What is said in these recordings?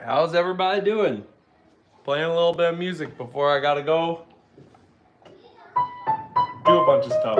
How's everybody doing? Playing a little bit of music before I gotta go do a bunch of stuff.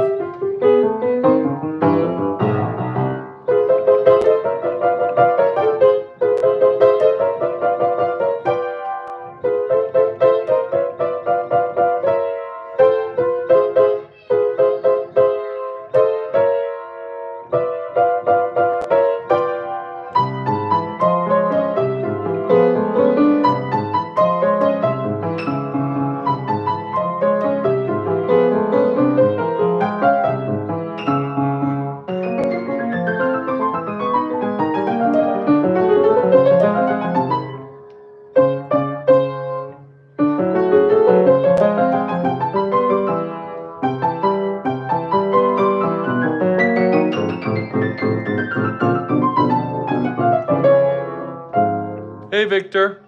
Hey, Victor.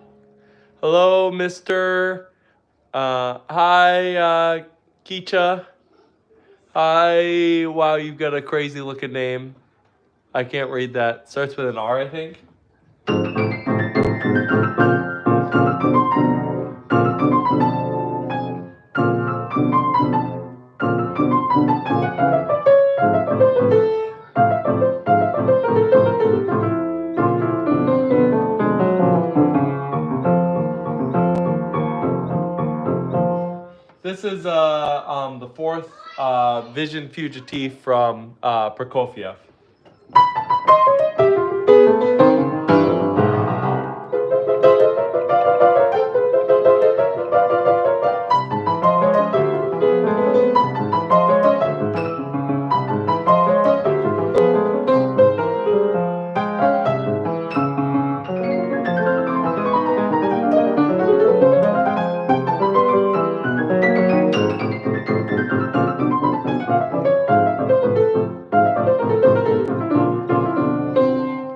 Hello, Mr. Hi, Keisha. Hi. Wow, you've got a crazy looking name. I can't read that. Starts with an R, I think. This is the fourth Vision Fugitive from Prokofiev.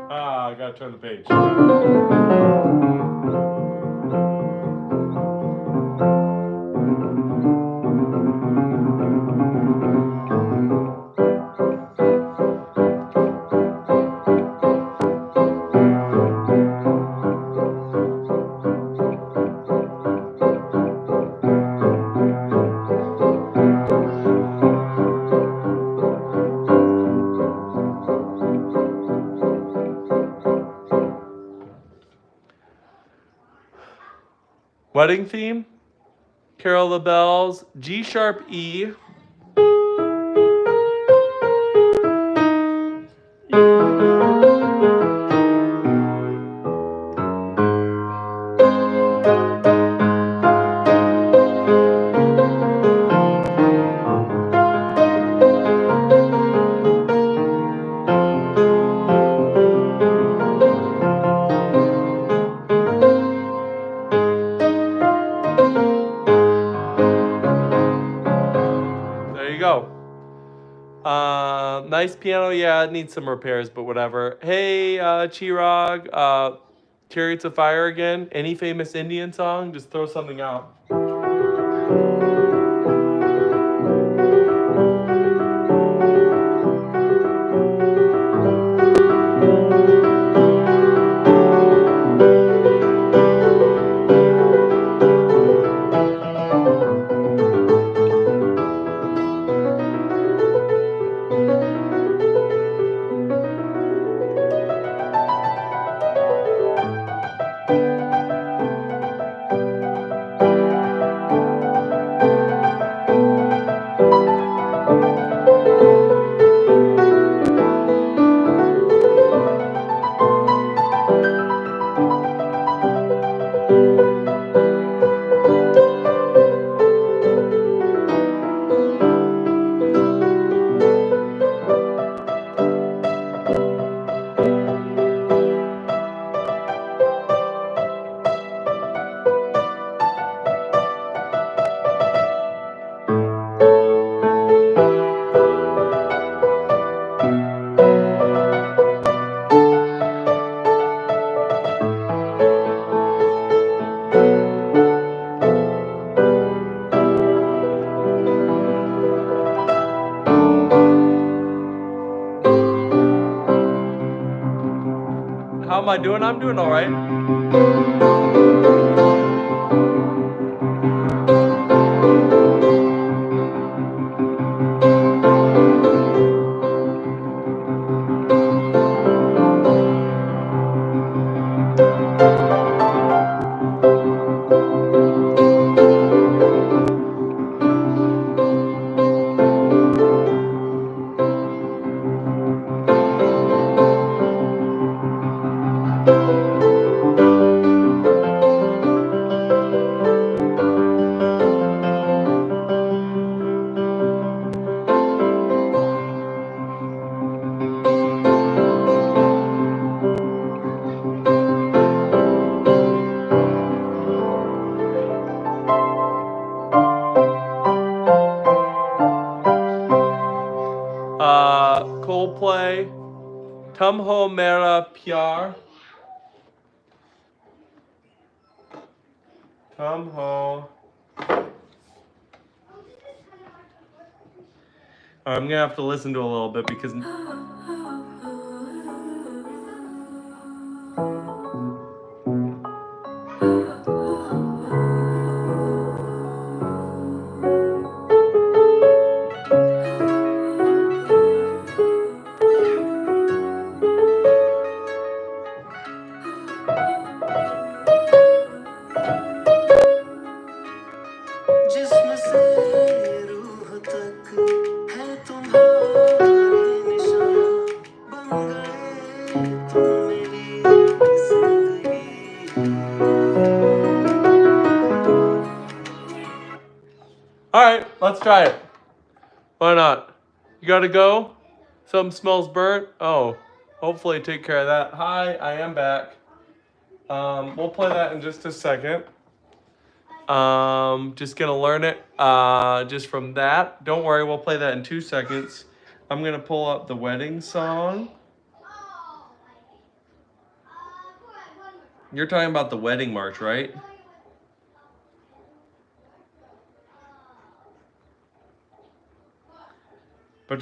I gotta turn the page. Wedding theme, Carol the Bells, G sharp E. There you go. Nice piano. Yeah, it needs some repairs, but whatever. Hey, Chirag, Chariots of Fire again. Any famous Indian song? Just throw something out. How am I doing? I'm doing all right. Tum ho mera pyar. Tum ho. I'm gonna have to listen to a little bit because. जिस्म से रूह तक है तुम्हारे निशान बन गए तुम मेरी जिंदगी All right, let's try it. Why not? You gotta go? Something smells burnt? Oh, hopefully take care of that. Hi, I am back. We'll play that in just a second. Just gonna learn it just from that. Don't worry, we'll play that in 2 seconds. I'm gonna pull up the wedding song. You're talking about the wedding march, right? And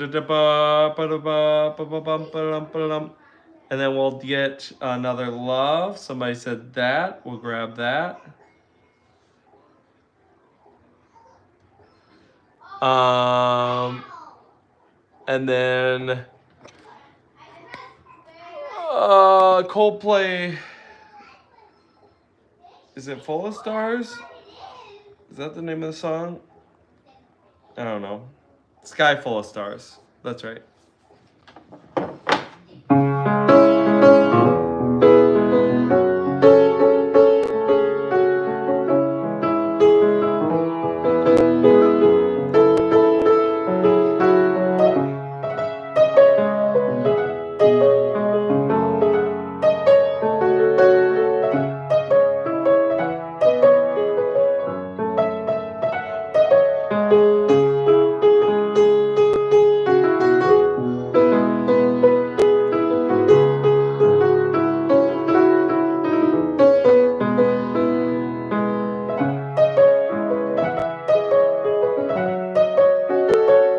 then we'll get another love. Somebody said that. We'll grab that. And then Coldplay. Is it Full of Stars? Is that the name of the song? I don't know. Sky Full of Stars. That's right.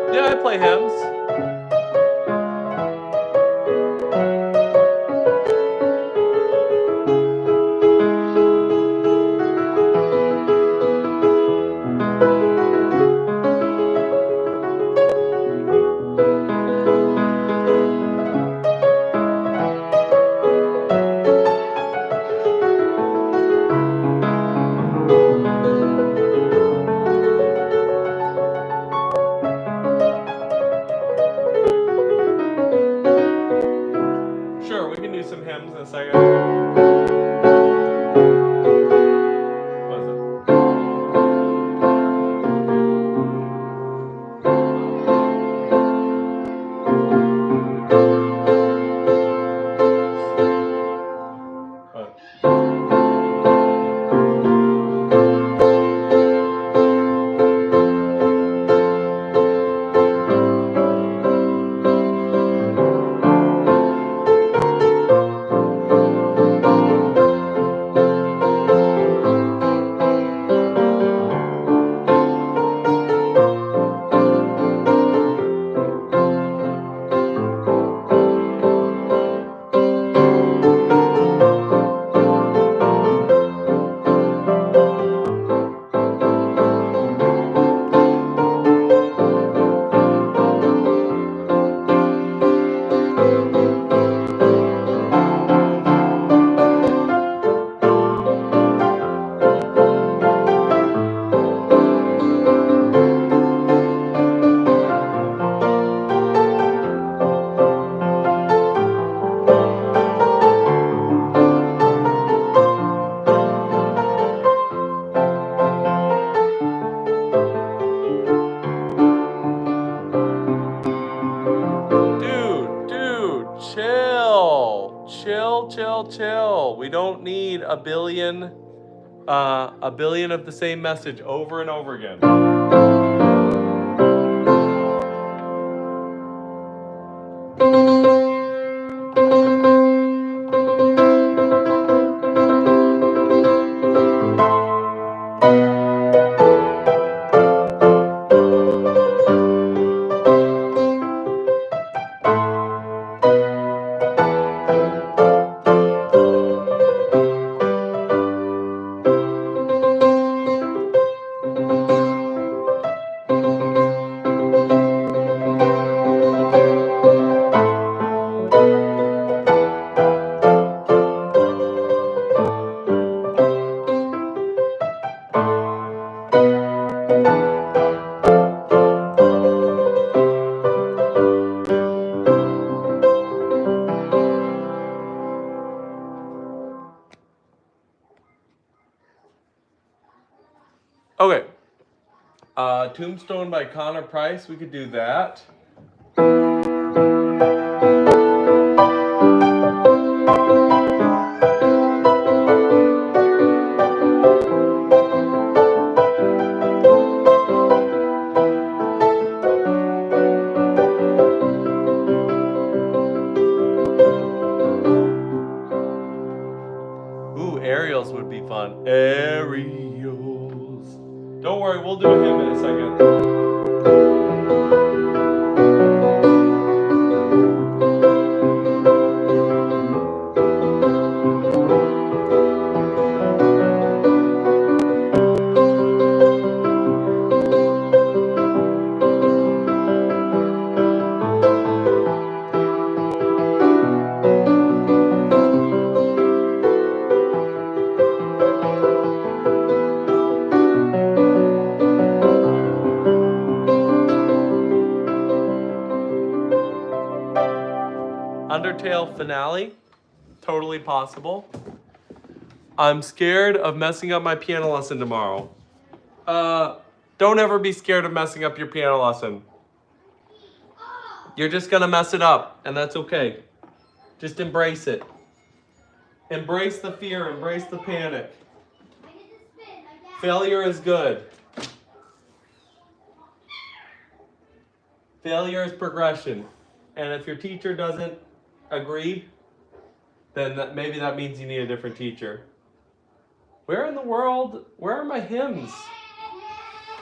Yeah, I play hymns. Sure, we can do some hymns in a second. What is it? What? Dude, chill. We don't need a billion of the same message over and over again. Okay. Tombstone by Connor Price. We could do that. Ooh, aerials would be fun. Aerials. Don't worry, we'll do a hymn in a second. Undertale finale. Totally possible. I'm scared of messing up my piano lesson tomorrow. Don't ever be scared of messing up your piano lesson. You're just gonna mess it up, and that's okay. Just embrace it. Embrace the fear, embrace the panic. Failure is good. Failure is progression. And if your teacher doesn't agree, then maybe that means you need a different teacher. Where in the world, where are my hymns?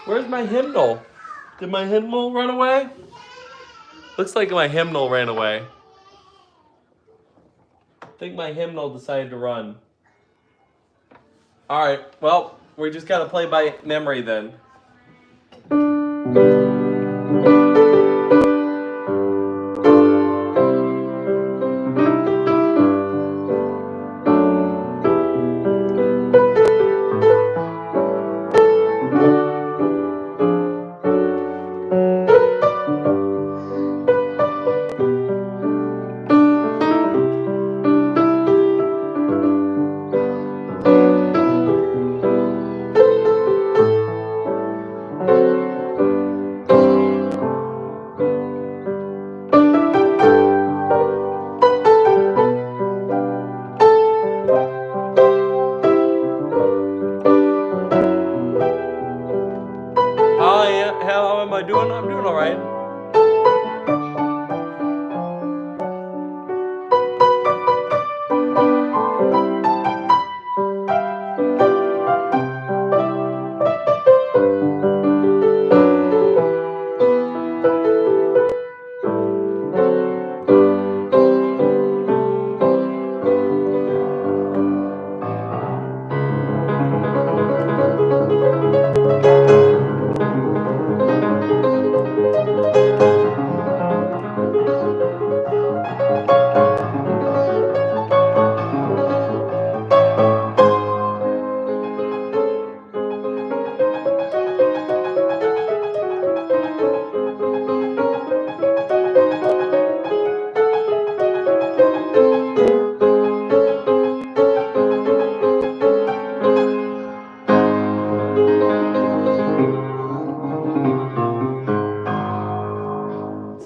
Where's my hymnal? Did my hymnal run away? Looks like my hymnal ran away. I think my hymnal decided to run. Alright, well, we just gotta play by memory then. How am I doing? I'm doing alright.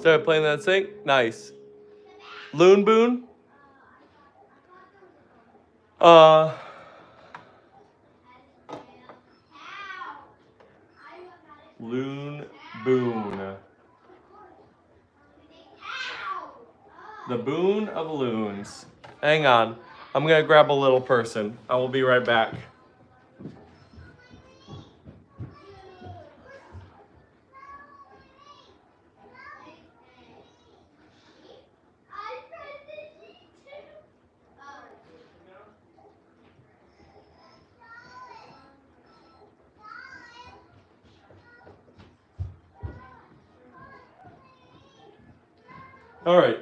Started playing that sync? Nice. Loon Boon? Loon Boon. The Boon of Loons. Hang on. I'm gonna grab a little person. I will be right back. All right.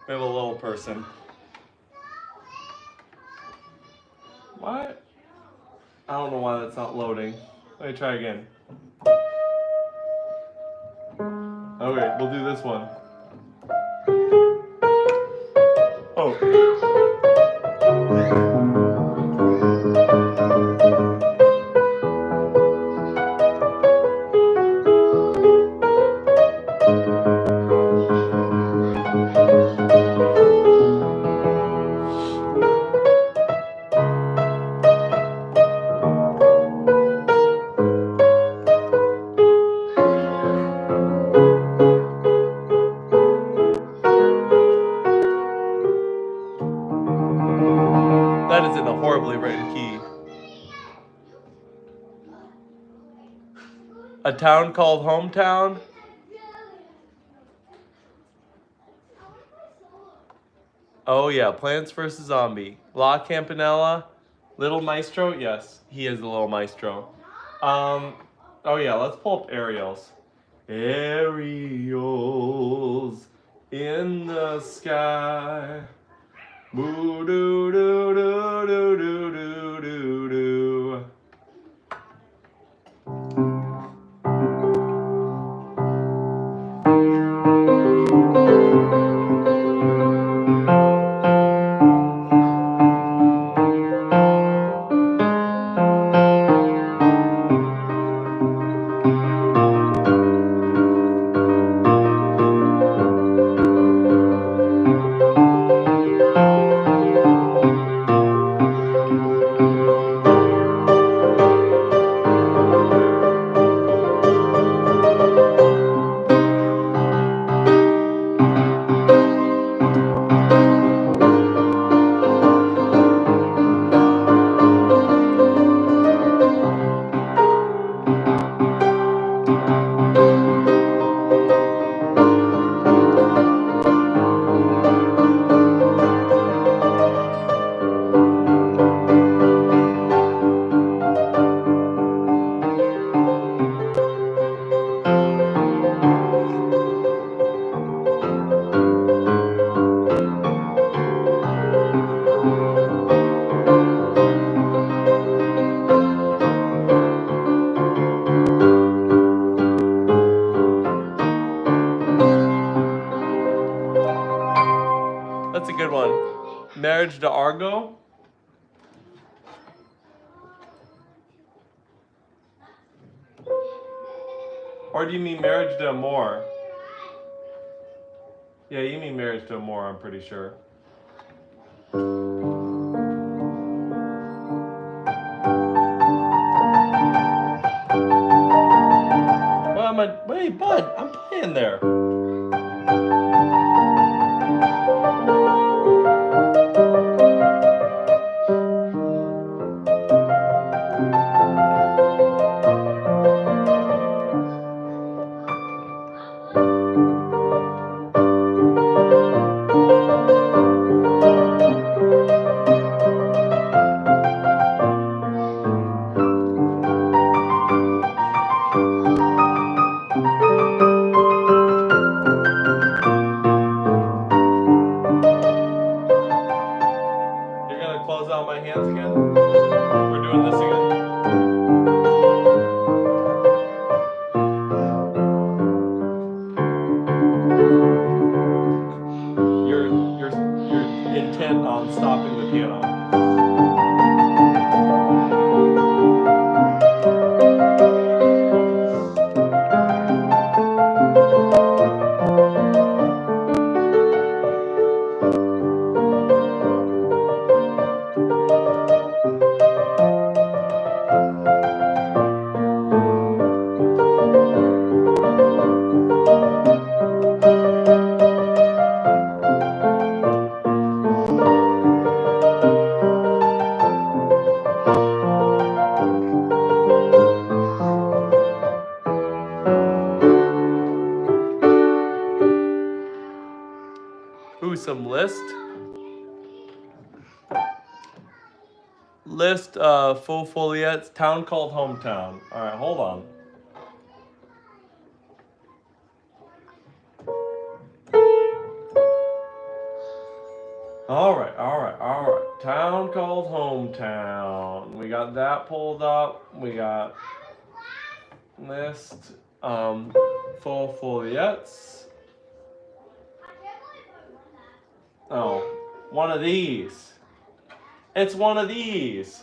We have a little person. What? I don't know why that's not loading. Let me try again. Okay, we'll do this one. Oh. horribly written key. A town called Hometown. Oh yeah, Plants vs. Zombie. La Campanella. Little Maestro? Yes, he is the Little Maestro. Oh yeah, let's pull up Ariel's. Aerials in the sky. Moo doo doo doo doo doo doo doo doo. That's a good one. Marriage to Argo. Or do you mean Marriage to Amor? Yeah, you mean Marriage to Amor, I'm pretty sure. Well, wait, bud, I'm playing there. You're gonna close out my hands again? We're doing this again? You're intent on stopping the piano. Ooh, some List. List Faux Foliettes, Town Called Hometown. All right, hold on. All right. Town Called Hometown. We got that pulled up. We got List Faux Foliettes. Oh, one of these. It's one of these.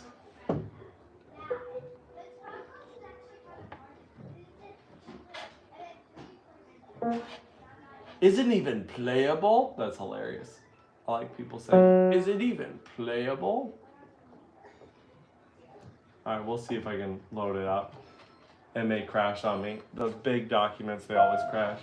Is it even playable? That's hilarious. I like people saying, is it even playable? Alright, we'll see if I can load it up. It may crash on me. Those big documents, they always crash.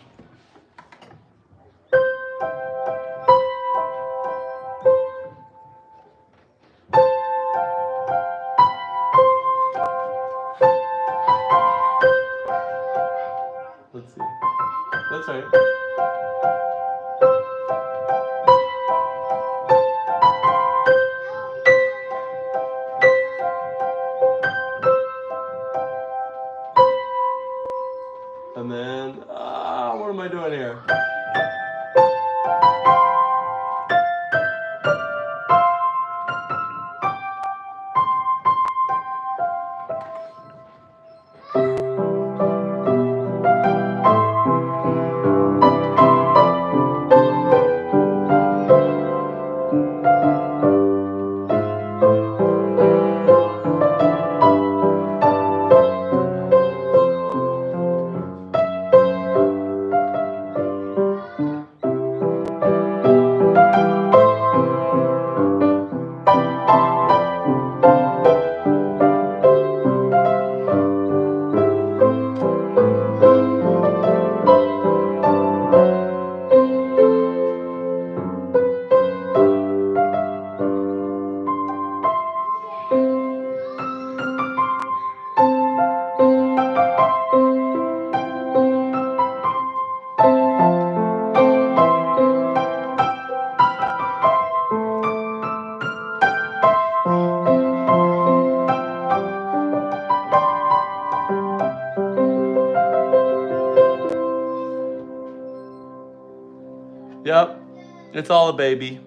It's all a baby.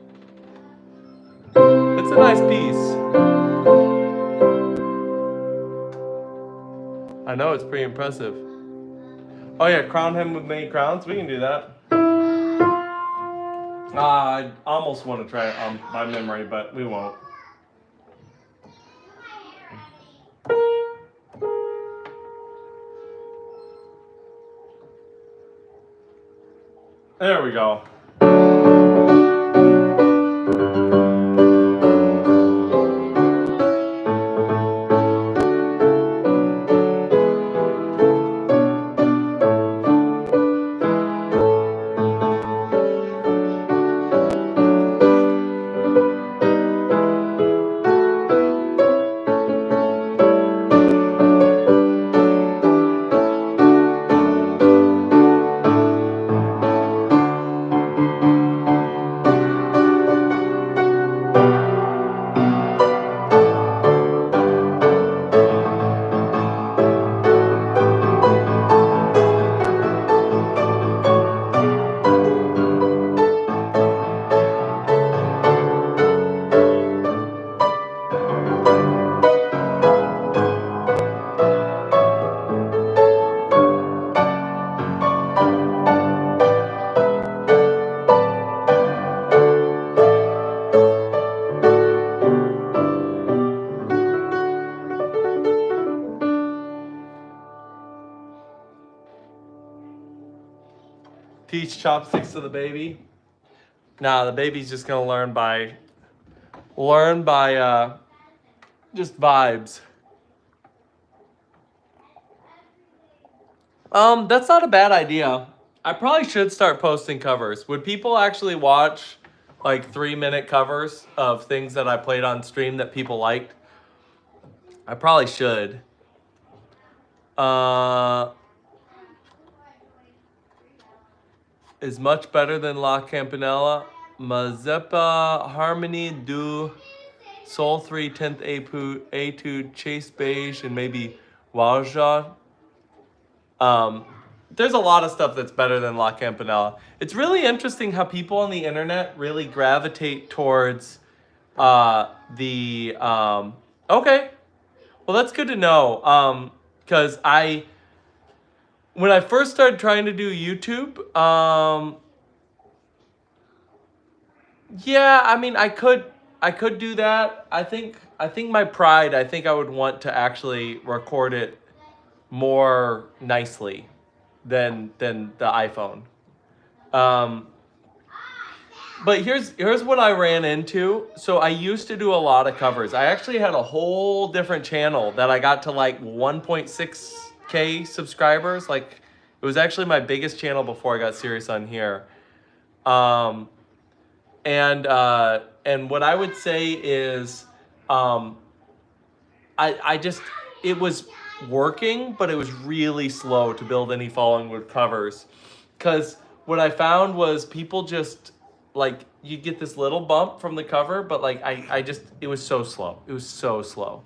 It's a nice piece. I know, it's pretty impressive. Oh yeah, crown him with many crowns. We can do that. I almost want to try it by memory, but we won't. There we go. Teach chopsticks to the baby. Nah, the baby's just gonna learn by just vibes. That's not a bad idea. I probably should start posting covers. Would people actually watch like 3-minute covers of things that I played on stream that people liked? I probably should. Is much better than La Campanella. Mazeppa, Harmony, Do, Soul 3, 10th Etude, Chase Beige, and maybe Walja. There's a lot of stuff that's better than La Campanella. It's really interesting how people on the internet really gravitate towards okay. Well, that's good to know. Because when I first started trying to do YouTube, yeah, I mean, I could do that. I think my pride, I think I would want to actually record it more nicely than the iPhone. But here's what I ran into. So I used to do a lot of covers. I actually had a whole different channel that I got to like 1.6K subscribers. Like, it was actually my biggest channel before I got serious on here. And what I would say is, I just, it was working, but it was really slow to build any following with covers. Because what I found was people just, like, you get this little bump from the cover, but like, I just, it was so slow. It was so slow.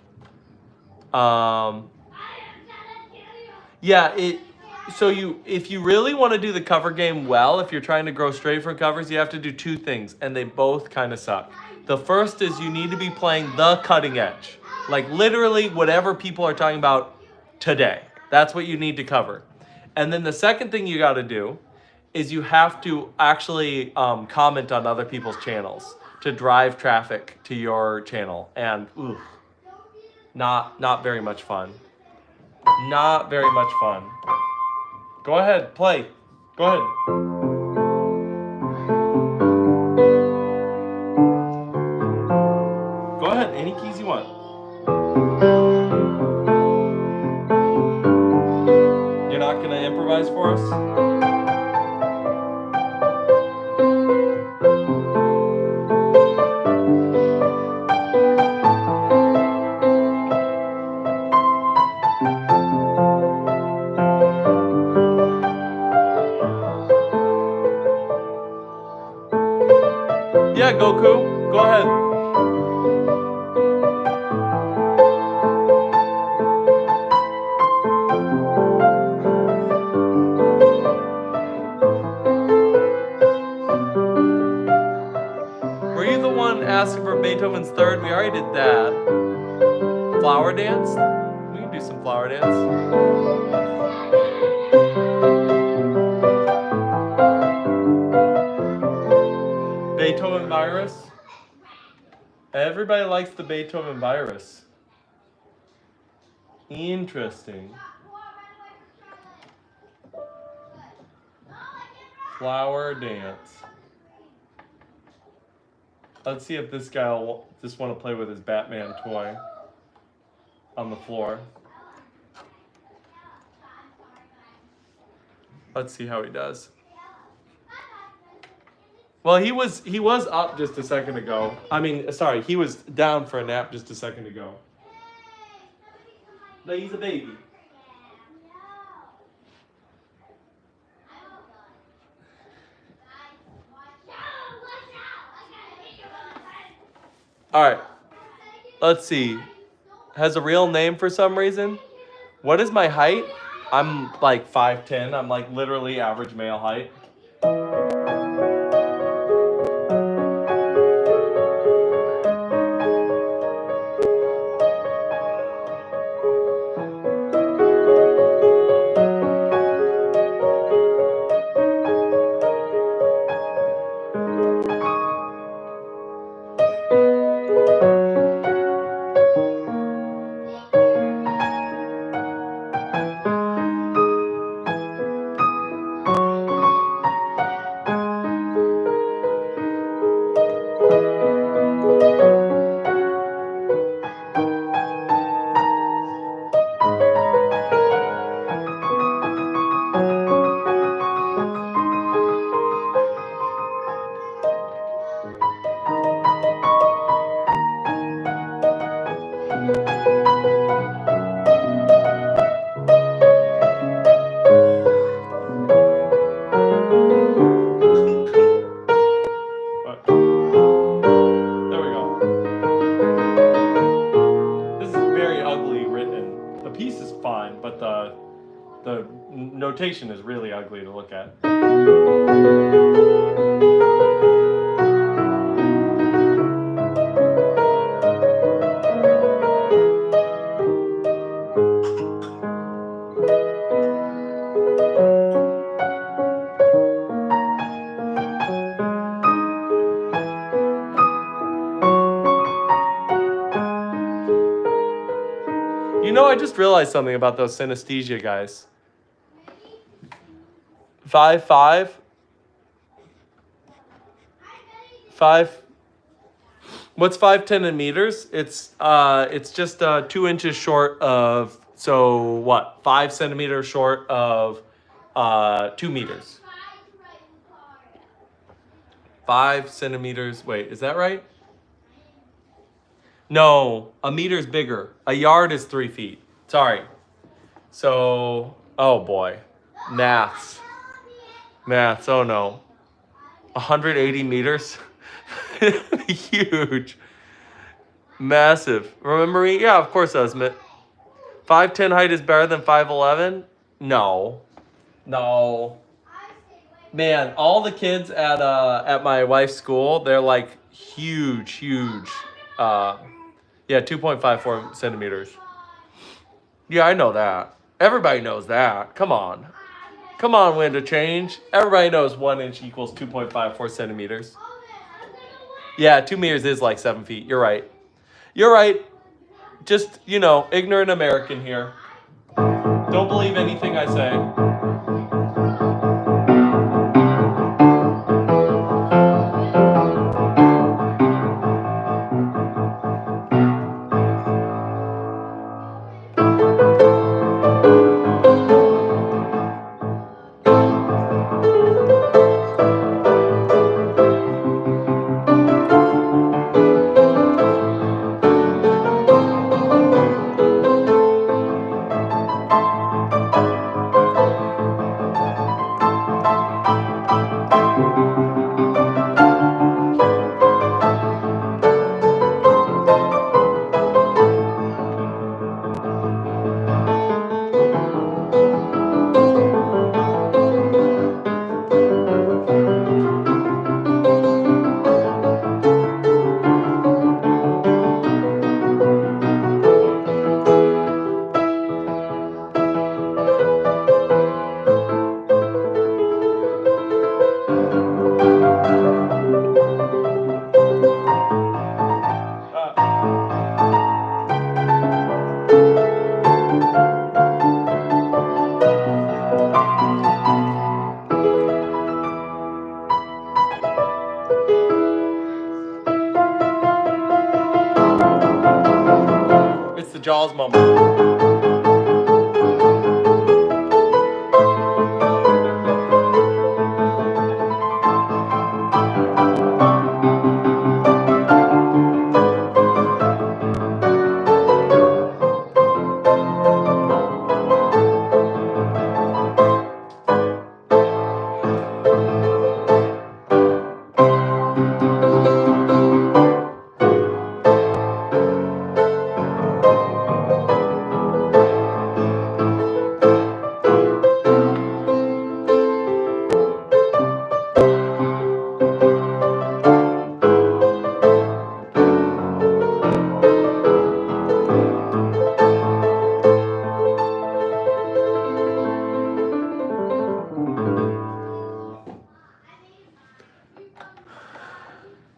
Yeah, if you really want to do the cover game well, if you're trying to grow straight from covers, you have to do two things, and they both kind of suck. The first is you need to be playing the cutting edge. Like, literally whatever people are talking about today. That's what you need to cover. And then the second thing you got to do is you have to actually comment on other people's channels to drive traffic to your channel. And not very much fun. Not very much fun. Go ahead, play. Go ahead. Go ahead, any keys you want. You're not gonna improvise for us? Yeah, Goku, go ahead. the one asking for Beethoven's Third? We already did that. Flower dance? We can do some flower dance. Beethoven virus? Everybody likes the Beethoven virus. Interesting. Flower dance. Let's see if this guy will just want to play with his Batman toy on the floor. Let's see how he does. Well, he was up just a second ago. I mean, sorry, he was down for a nap just a second ago. But he's a baby. All right. Let's see. Has a real name for some reason. What is my height? I'm like 5'10". I'm like literally average male height. The notation is really ugly to look at. You know, I just realized something about those synesthesia guys. 5'5". 5. What's 5'10" in meters? It's just 2 inches short of, so what? 5 centimeters short of 2 meters. 5 centimeters. Wait, is that right? No, a meter's bigger. A yard is 3 feet. Sorry. So, oh boy. Maths. Oh no. 180 meters? Huge. Massive. Remember me? Yeah, of course, Esmit. 5'10" height is better than 5'11"? No. Man, all the kids at my wife's school, they're like huge. Yeah, 2.54 centimeters. Yeah, I know that. Everybody knows that. Come on, wind of change. Everybody knows 1 inch equals 2.54 centimeters. Yeah, 2 meters is like 7 feet. You're right. Just, ignorant American here. Don't believe anything I say. Jaws moment.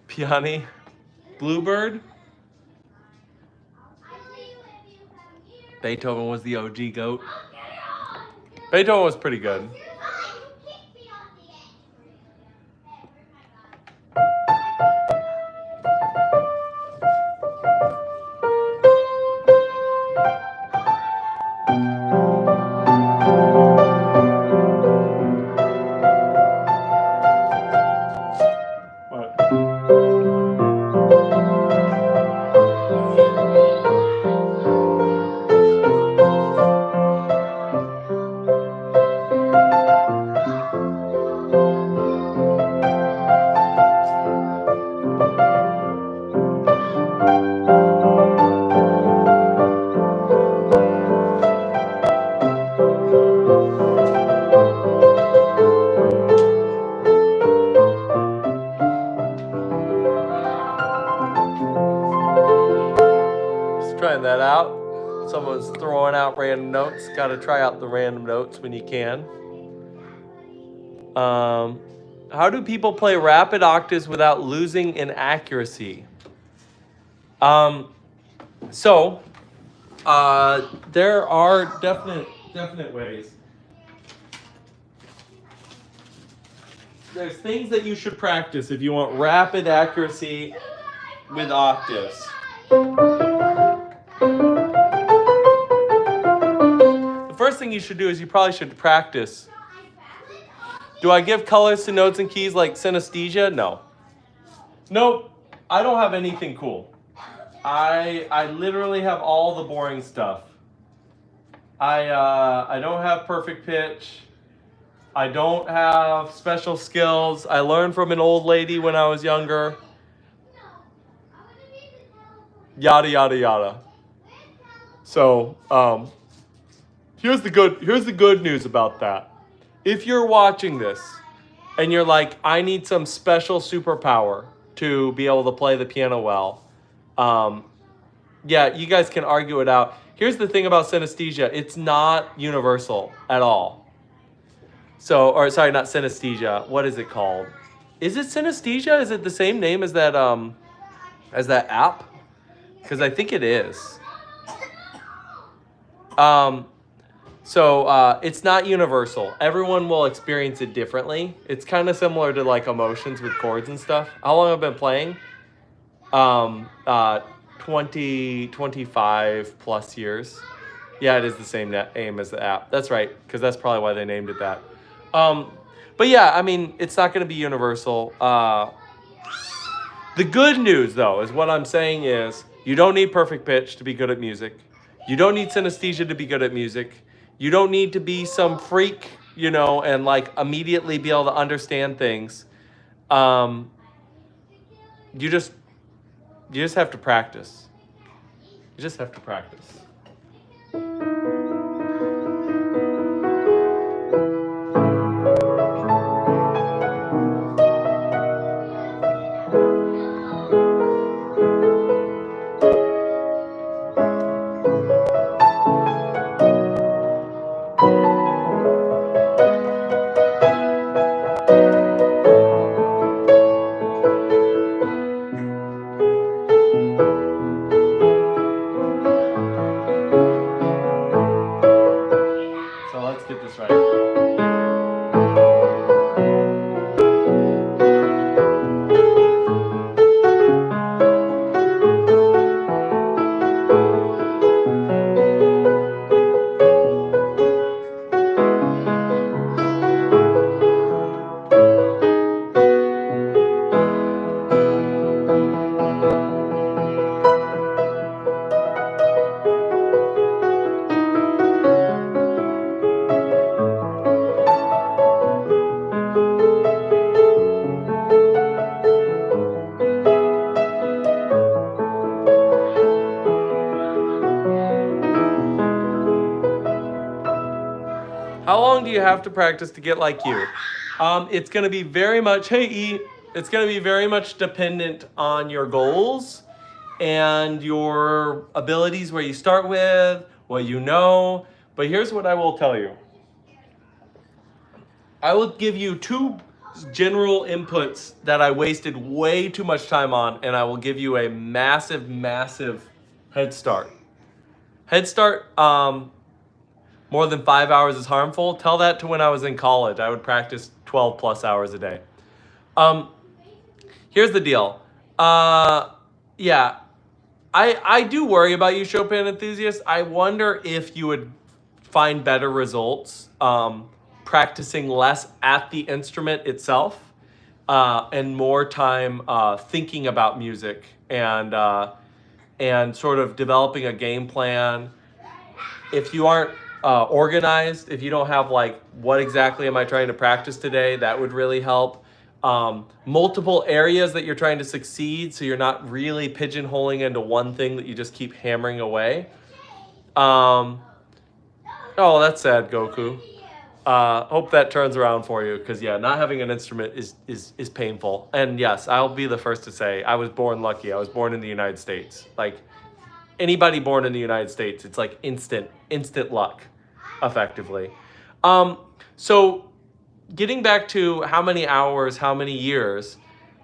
Piani, Bluebird. Beethoven was the OG goat. Beethoven was pretty good. Just trying that out. Someone's throwing out random notes. Got to try out the random notes when you can. How do people play rapid octaves without losing in accuracy? So there are definite ways. There's things that you should practice if you want rapid accuracy with octaves. The first thing you should do is you probably should practice. Do I give colors to notes and keys like synesthesia? No. Nope. I don't have anything cool. I literally have all the boring stuff. I don't have perfect pitch. I don't have special skills. I learned from an old lady when I was younger. Yada yada yada. So here's the good news about that. If you're watching this and you're like, I need some special superpower to be able to play the piano well, yeah, you guys can argue it out. Here's the thing about synesthesia. It's not universal at all. So, or sorry, not synesthesia. What is it called? Is it synesthesia? Is it the same name as that app? Because I think it is. So it's not universal. Everyone will experience it differently. It's kind of similar to like emotions with chords and stuff. How long have I been playing? 25 plus years. Yeah, it is the same name as the app. That's right, because that's probably why they named it that. But yeah, I mean, it's not going to be universal. The good news, though, is what I'm saying is you don't need perfect pitch to be good at music. You don't need synesthesia to be good at music. You don't need to be some freak, you know, and like immediately be able to understand things. You just have to practice. You just have to practice. do you have to practice to get like you? It's going to be very much, hey, E, it's going to be very much dependent on your goals and your abilities, where you start with, what you know. But here's what I will tell you. I will give you two general inputs that I wasted way too much time on, and I will give you a massive, massive head start. Head start, more than 5 hours is harmful. Tell that to when I was in college. I would practice 12 plus hours a day. Um, Here's the deal. Yeah, I do worry about you, Chopin enthusiasts. I wonder if you would find better results practicing less at the instrument itself and more time thinking about music and sort of developing a game plan. If you aren't organized, if you don't have like, what exactly am I trying to practice today, that would really help. Multiple areas that you're trying to succeed, so you're not really pigeonholing into one thing that you just keep hammering away. Oh, that's sad, Goku. Hope that turns around for you, because yeah, not having an instrument is painful. And yes, I'll be the first to say I was born lucky. I was born in the United States. Like, anybody born in the United States, it's like instant luck, effectively. So getting back to how many hours, how many years,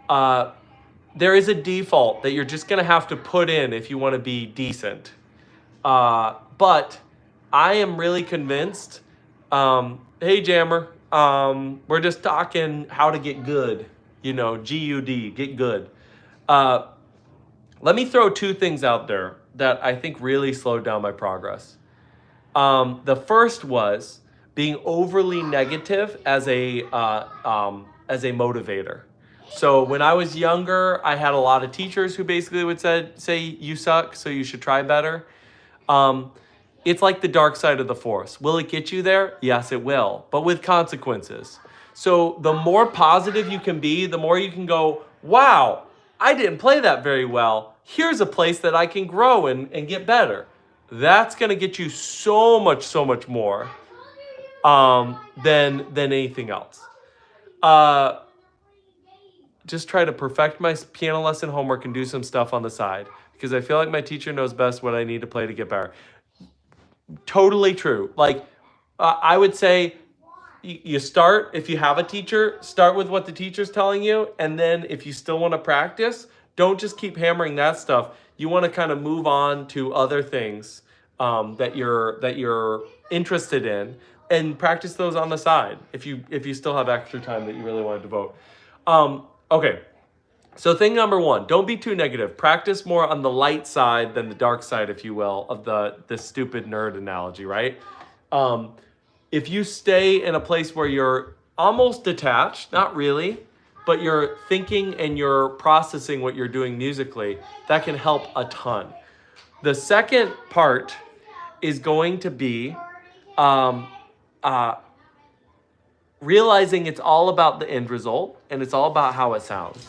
there is a default that you're just gonna have to put in if you want to be decent. But I am really convinced. Hey, Jammer, we're just talking how to get good. You know, GUD, get good. Let me throw two things out there that I think really slowed down my progress. The first was being overly negative as a motivator. So when I was younger, I had a lot of teachers who basically would say you suck, so you should try better. It's like the dark side of the force. Will it get you there? Yes, it will, but with consequences. So the more positive you can be, the more you can go, wow, I didn't play that very well. Here's a place that I can grow and get better. That's going to get you so much more than anything else. Just try to perfect my piano lesson homework and do some stuff on the side, because I feel like my teacher knows best what I need to play to get better. Totally true. Like, I would say you start, if you have a teacher, start with what the teacher's telling you. And then if you still want to practice, don't just keep hammering that stuff. You want to kind of move on to other things that you're interested in, and practice those on the side if you still have extra time that you really want to devote. Okay. So thing number one, don't be too negative. Practice more on the light side than the dark side, if you will, of the stupid nerd analogy, right? If you stay in a place where you're almost detached, not really, but you're thinking and you're processing what you're doing musically, that can help a ton. The second part is going to be realizing it's all about the end result and it's all about how it sounds.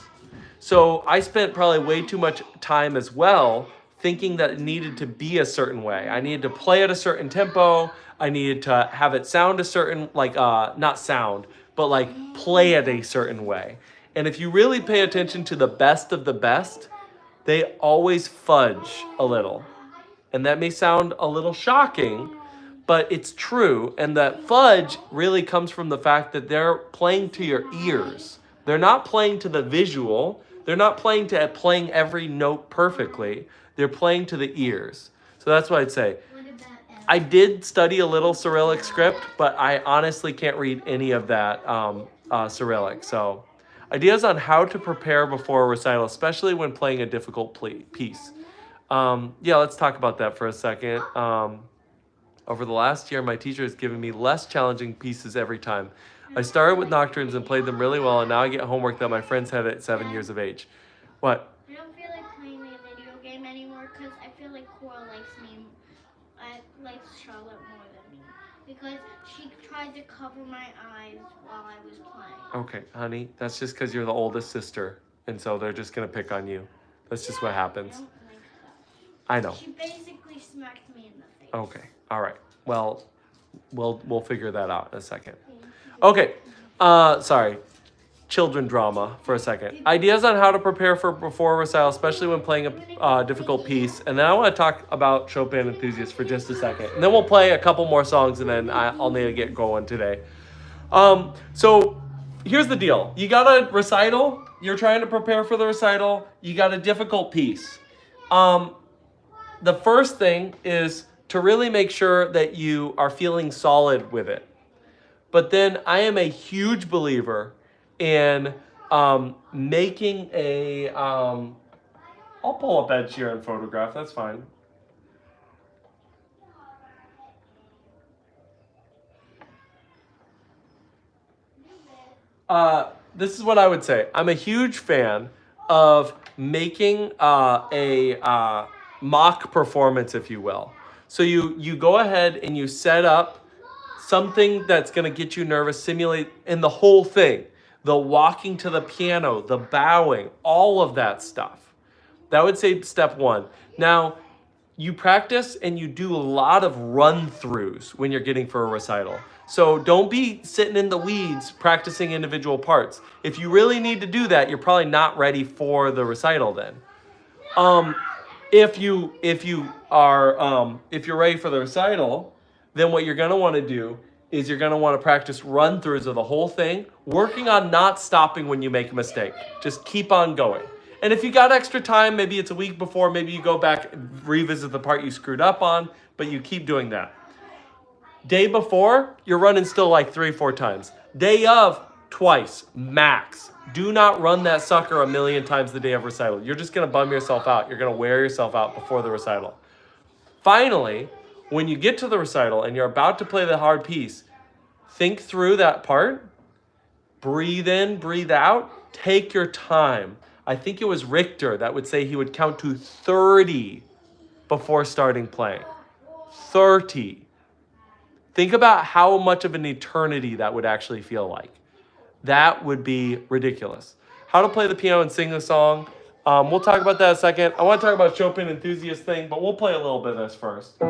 So I spent probably way too much time as well thinking that it needed to be a certain way. I needed to play at a certain tempo. I needed to have it sound a certain, like, not sound, but like play at a certain way. And if you really pay attention to the best of the best, they always fudge a little. And that may sound a little shocking, but it's true. And that fudge really comes from the fact that they're playing to your ears. They're not playing to the visual. They're not playing every note perfectly. They're playing to the ears. So that's what I'd say. I did study a little Cyrillic script, but I honestly can't read any of that Cyrillic. So ideas on how to prepare before a recital, especially when playing a difficult piece. Yeah, let's talk about that for a second. Over the last year, my teacher has given me less challenging pieces every time. I started with nocturnes and played them really well, and now I get homework that my friends had at 7 years of age. What? I don't feel like playing a video game anymore because I feel like Cora likes me. I likes Charlotte more than me because she tried to cover my eyes while I was playing. Okay, honey, that's just because you're the oldest sister, and so they're just gonna pick on you. That's just what happens. I don't like that. I know. She basically smacked me in the face. Okay, all right. Well, We'll figure that out in a second. Okay. Sorry. Children drama for a second. Ideas on how to prepare before recital, especially when playing a difficult piece. And then I want to talk about Chopin enthusiasts for just a second. And then we'll play a couple more songs, and then I'll need to get going today. So here's the deal. You got a recital. You're trying to prepare for the recital. You got a difficult piece. The first thing is to really make sure that you are feeling solid with it. But then I am a huge believer in making a. I'll pull up Ed Sheeran photograph. That's fine. This is what I would say. I'm a huge fan of making a mock performance, if you will. So you go ahead and you set up something that's going to get you nervous, simulate, and the whole thing. The walking to the piano, the bowing, all of that stuff. That would say step one. Now, you practice and you do a lot of run-throughs when you're getting for a recital. So don't be sitting in the weeds practicing individual parts. If you really need to do that, you're probably not ready for the recital then. If you're ready for the recital, then what you're gonna want to do is you're gonna want to practice run-throughs of the whole thing, working on not stopping when you make a mistake. Just keep on going. And if you got extra time, maybe it's a week before, maybe you go back and revisit the part you screwed up on, but you keep doing that. Day before, you're running still like 3-4 times. Day of, twice, max. Do not run that sucker a million times the day of recital. You're just gonna bum yourself out. You're gonna wear yourself out before the recital. Finally, when you get to the recital and you're about to play the hard piece, think through that part, breathe in, breathe out, take your time. I think it was Richter that would say he would count to 30 before starting playing. 30. Think about how much of an eternity that would actually feel like. That would be ridiculous. How to play the piano and sing the song. We'll talk about that in a second. I want to talk about Chopin enthusiast thing, but we'll play a little bit of this first.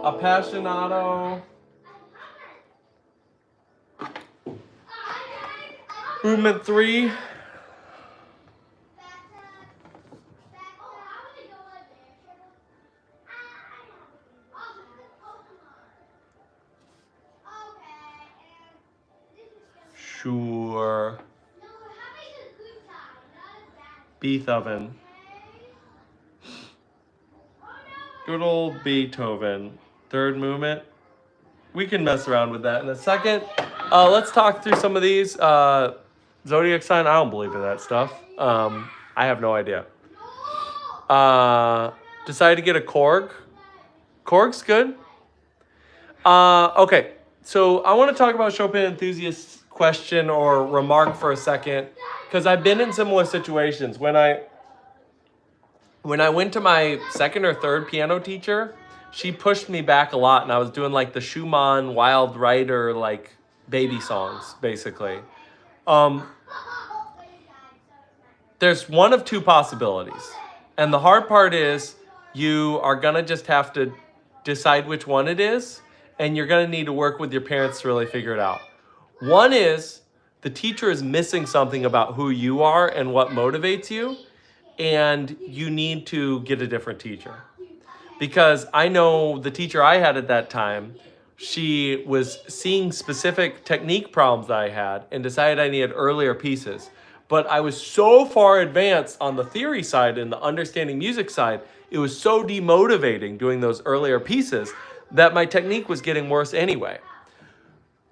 Appassionato. Movement 3. Sure. Beethoven. Good old Beethoven. Third movement. We can mess around with that in a second. Let's talk through some of these. Zodiac sign, I don't believe in that stuff. I have no idea. Decided to get a Korg. Korg's good. Okay, so I want to talk about Chopin enthusiast question or remark for a second, because I've been in similar situations. When I when I went to my second or third piano teacher, she pushed me back a lot, and I was doing like the Schumann, Wild Rider, like baby songs, basically. Um, there's one of two possibilities. And the hard part is you are going to just have to decide which one it is, and you're going to need to work with your parents to really figure it out. One is the teacher is missing something about who you are and what motivates you, and you need to get a different teacher. Because I know the teacher I had at that time, she was seeing specific technique problems that I had and decided I needed earlier pieces. But I was so far advanced on the theory side and the understanding music side, it was so demotivating doing those earlier pieces that my technique was getting worse anyway.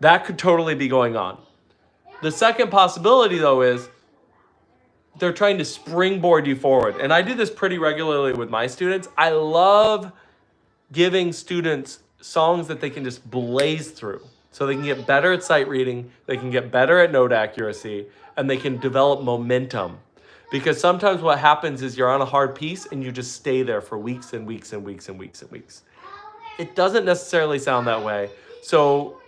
That could totally be going on. The second possibility, though, is they're trying to springboard you forward. And I do this pretty regularly with my students. I love giving students songs that they can just blaze through so they can get better at sight reading, they can get better at note accuracy, and they can develop momentum. Because sometimes what happens is you're on a hard piece and you just stay there for weeks and weeks and weeks and weeks and weeks. It doesn't necessarily sound that way. So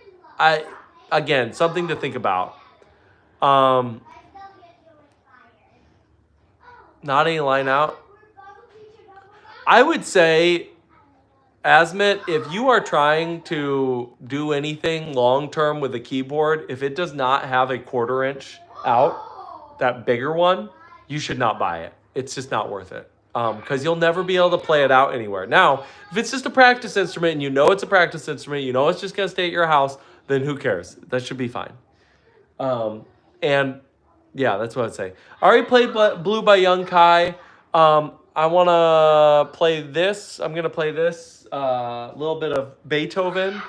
again, something to think about. Not any line out. I would say, Asmit, if you are trying to do anything long term with a keyboard, if it does not have a 1/4 inch out, that bigger one, you should not buy it. It's just not worth it. Because you'll never be able to play it out anywhere. Now, if it's just a practice instrument and you know it's a practice instrument, you know it's just going to stay at your house, then who cares? That should be fine. And yeah, that's what I'd say. I already played Blue by Young Kai. I want to play this. I'm going to play this little bit of Beethoven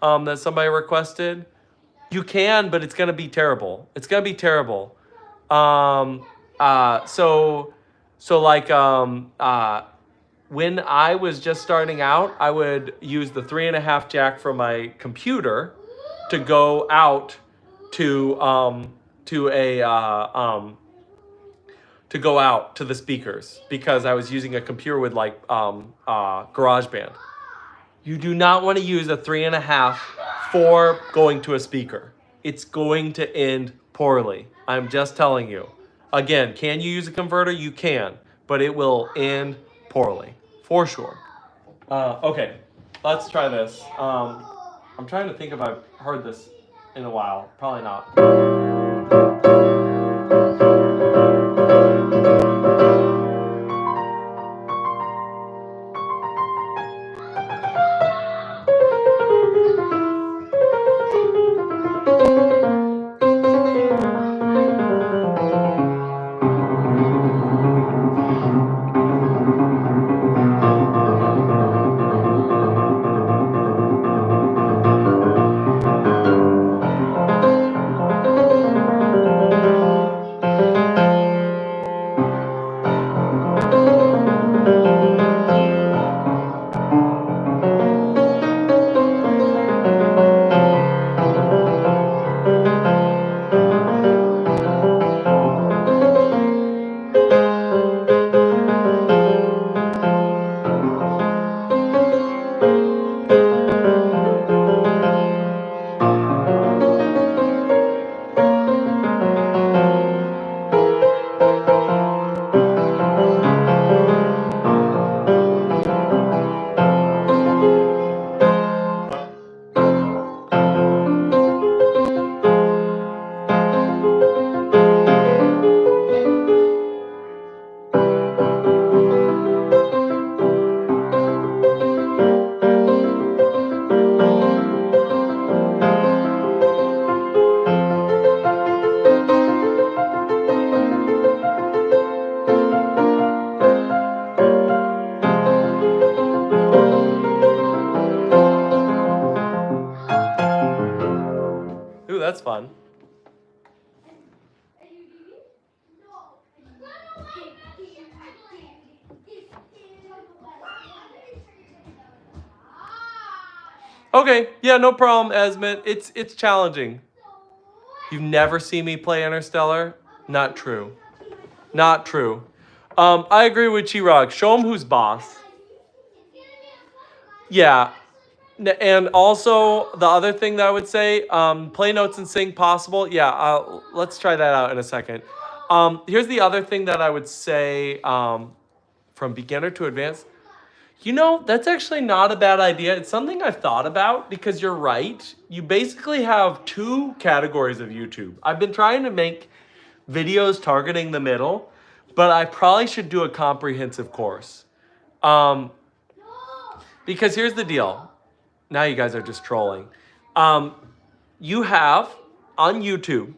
that somebody requested. You can, but it's going to be terrible. It's going to be terrible. When I was just starting out, I would use the 3.5 jack from my computer to go out to go out to the speakers because I was using a computer with like GarageBand. You do not want to use a 3.5 for going to a speaker. It's going to end poorly. I'm just telling you. Again, can you use a converter? You can, but it will end poorly for sure. Okay, let's try this. I'm trying to think if I've heard this in a while. Probably not. Ooh, that's fun. Okay, yeah, no problem, Esmond. It's challenging. You've never seen me play Interstellar? Not true. Not true. I agree with Chirag. Show him who's boss. Yeah. And also the other thing that I would say, play notes and sing possible. Yeah, let's try that out in a second. Here's the other thing that I would say, from beginner to advanced. You know, that's actually not a bad idea. It's something I've thought about because you're right. You basically have two categories of YouTube. I've been trying to make videos targeting the middle, but I probably should do a comprehensive course. Because here's the deal. Now you guys are just trolling. You have on YouTube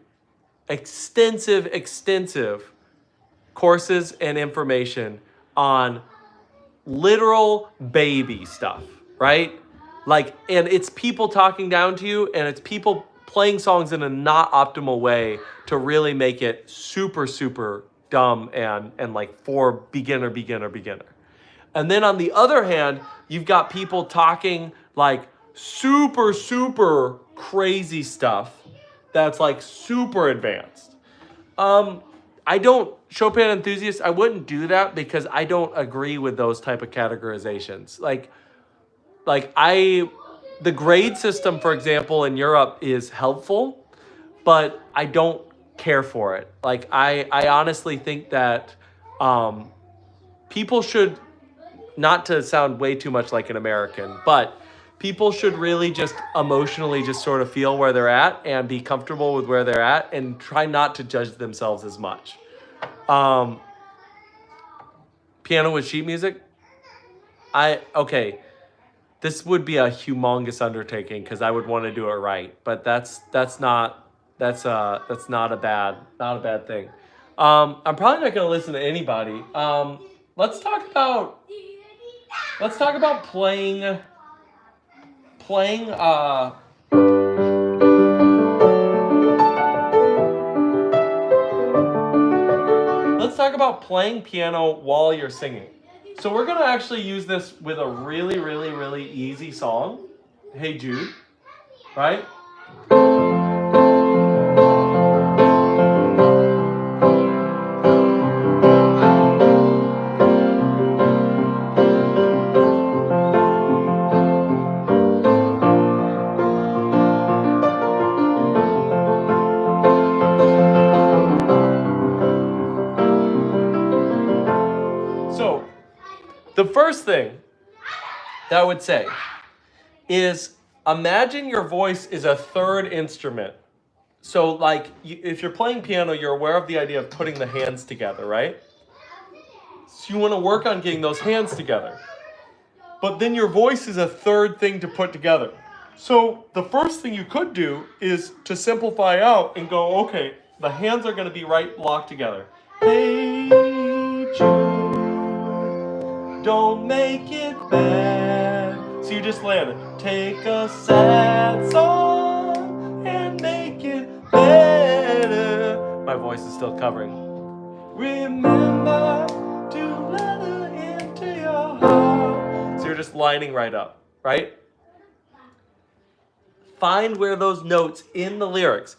extensive courses and information on literal baby stuff, right? Like, and it's people talking down to you, and it's people playing songs in a not optimal way to really make it super dumb and like for beginner. And then on the other hand, you've got people talking like super crazy stuff that's like super advanced. I don't, Chopin enthusiast, I wouldn't do that because I don't agree with those type of categorizations. The grade system, for example, in Europe is helpful, but I don't care for it. Like I honestly think that people should, not to sound way too much like an American, but people should really just emotionally just sort of feel where they're at and be comfortable with where they're at and try not to judge themselves as much. Piano with sheet music? Okay. This would be a humongous undertaking because I would want to do it right, but that's not a bad thing. I'm probably not going to listen to anybody. Let's talk about playing. Let's talk about playing piano while you're singing. So we're gonna actually use this with a really easy song, Hey Jude, right? So the first thing that I would say is imagine your voice is a third instrument. So like if you're playing piano, you're aware of the idea of putting the hands together, right? So you want to work on getting those hands together. But then your voice is a third thing to put together. So the first thing you could do is to simplify out and go, okay, the hands are going to be right locked together. Hey Jude, don't make it bad. So you just land it. Take a sad song and make it better. My voice is still covering. Remember to let her into your heart. So you're just lining right up, right? Find where those notes in the lyrics,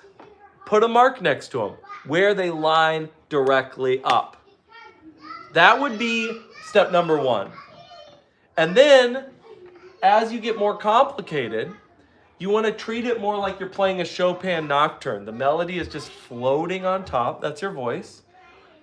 put a mark next to them, where they line directly up. That would be step number one. And then, as you get more complicated, you want to treat it more like you're playing a Chopin nocturne. The melody is just floating on top, that's your voice,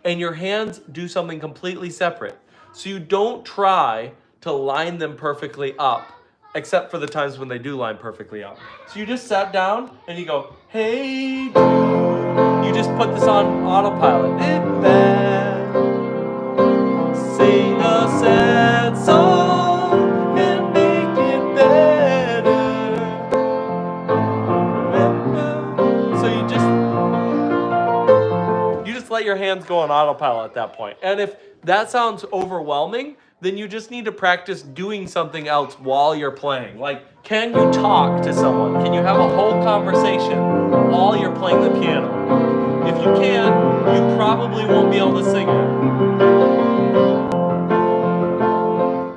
and your hands do something completely separate. So you don't try to line them perfectly up, except for the times when they do line perfectly up. So you just sat down and you go, hey Jude. You just put this on autopilot. It bad. Sing a sad song and make it better. Remember? So you just let your hands go on autopilot at that point. And if that sounds overwhelming, then you just need to practice doing something else while you're playing. Like, can you talk to someone? Can you have a whole conversation while you're playing the piano? If you can, you probably won't be able to sing it.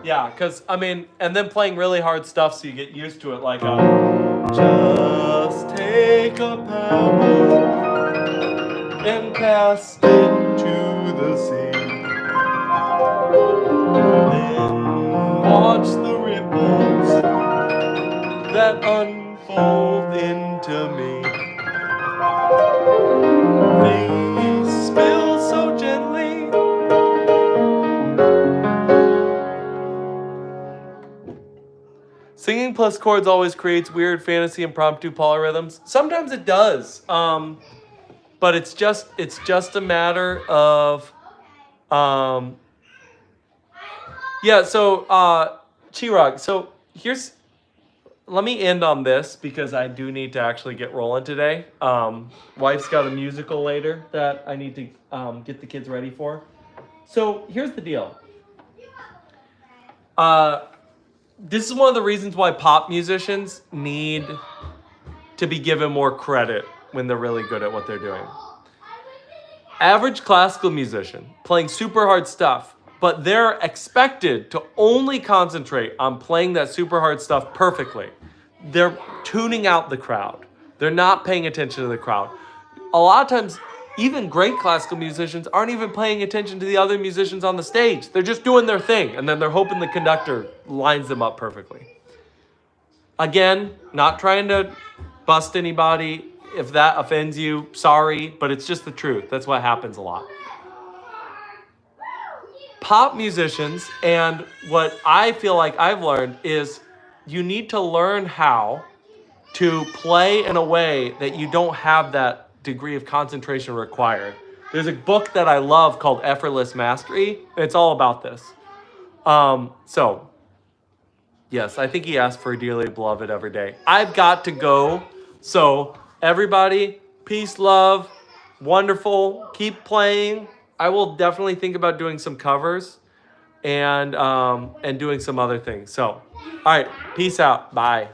Yeah, because, I mean, and then playing really hard stuff so you get used to it, like, just take a pebble and cast it to the sea. watch the ripples that unfold into me. They spill so gently. Singing plus chords always creates weird fantasy impromptu polyrhythms. Sometimes it does, but it's just a matter of, yeah. So, Chirag. So let me end on this because I do need to actually get rolling today. Wife's got a musical later that I need to get the kids ready for. So here's the deal. This is one of the reasons why pop musicians need to be given more credit when they're really good at what they're doing. Average classical musician playing super hard stuff, but they're expected to only concentrate on playing that super hard stuff perfectly. They're tuning out the crowd. They're not paying attention to the crowd. A lot of times, even great classical musicians aren't even paying attention to the other musicians on the stage. They're just doing their thing, and then they're hoping the conductor lines them up perfectly. Again, not trying to bust anybody. If that offends you, sorry, but it's just the truth. That's what happens a lot. Pop musicians, and what I feel like I've learned is you need to learn how to play in a way that you don't have that degree of concentration required. There's a book that I love called Effortless Mastery. It's all about this. So, yes, I think he asked for a dearly beloved every day. I've got to go. So, everybody, peace, love, wonderful. Keep playing. I will definitely think about doing some covers and doing some other things. So, all right, peace out. Bye.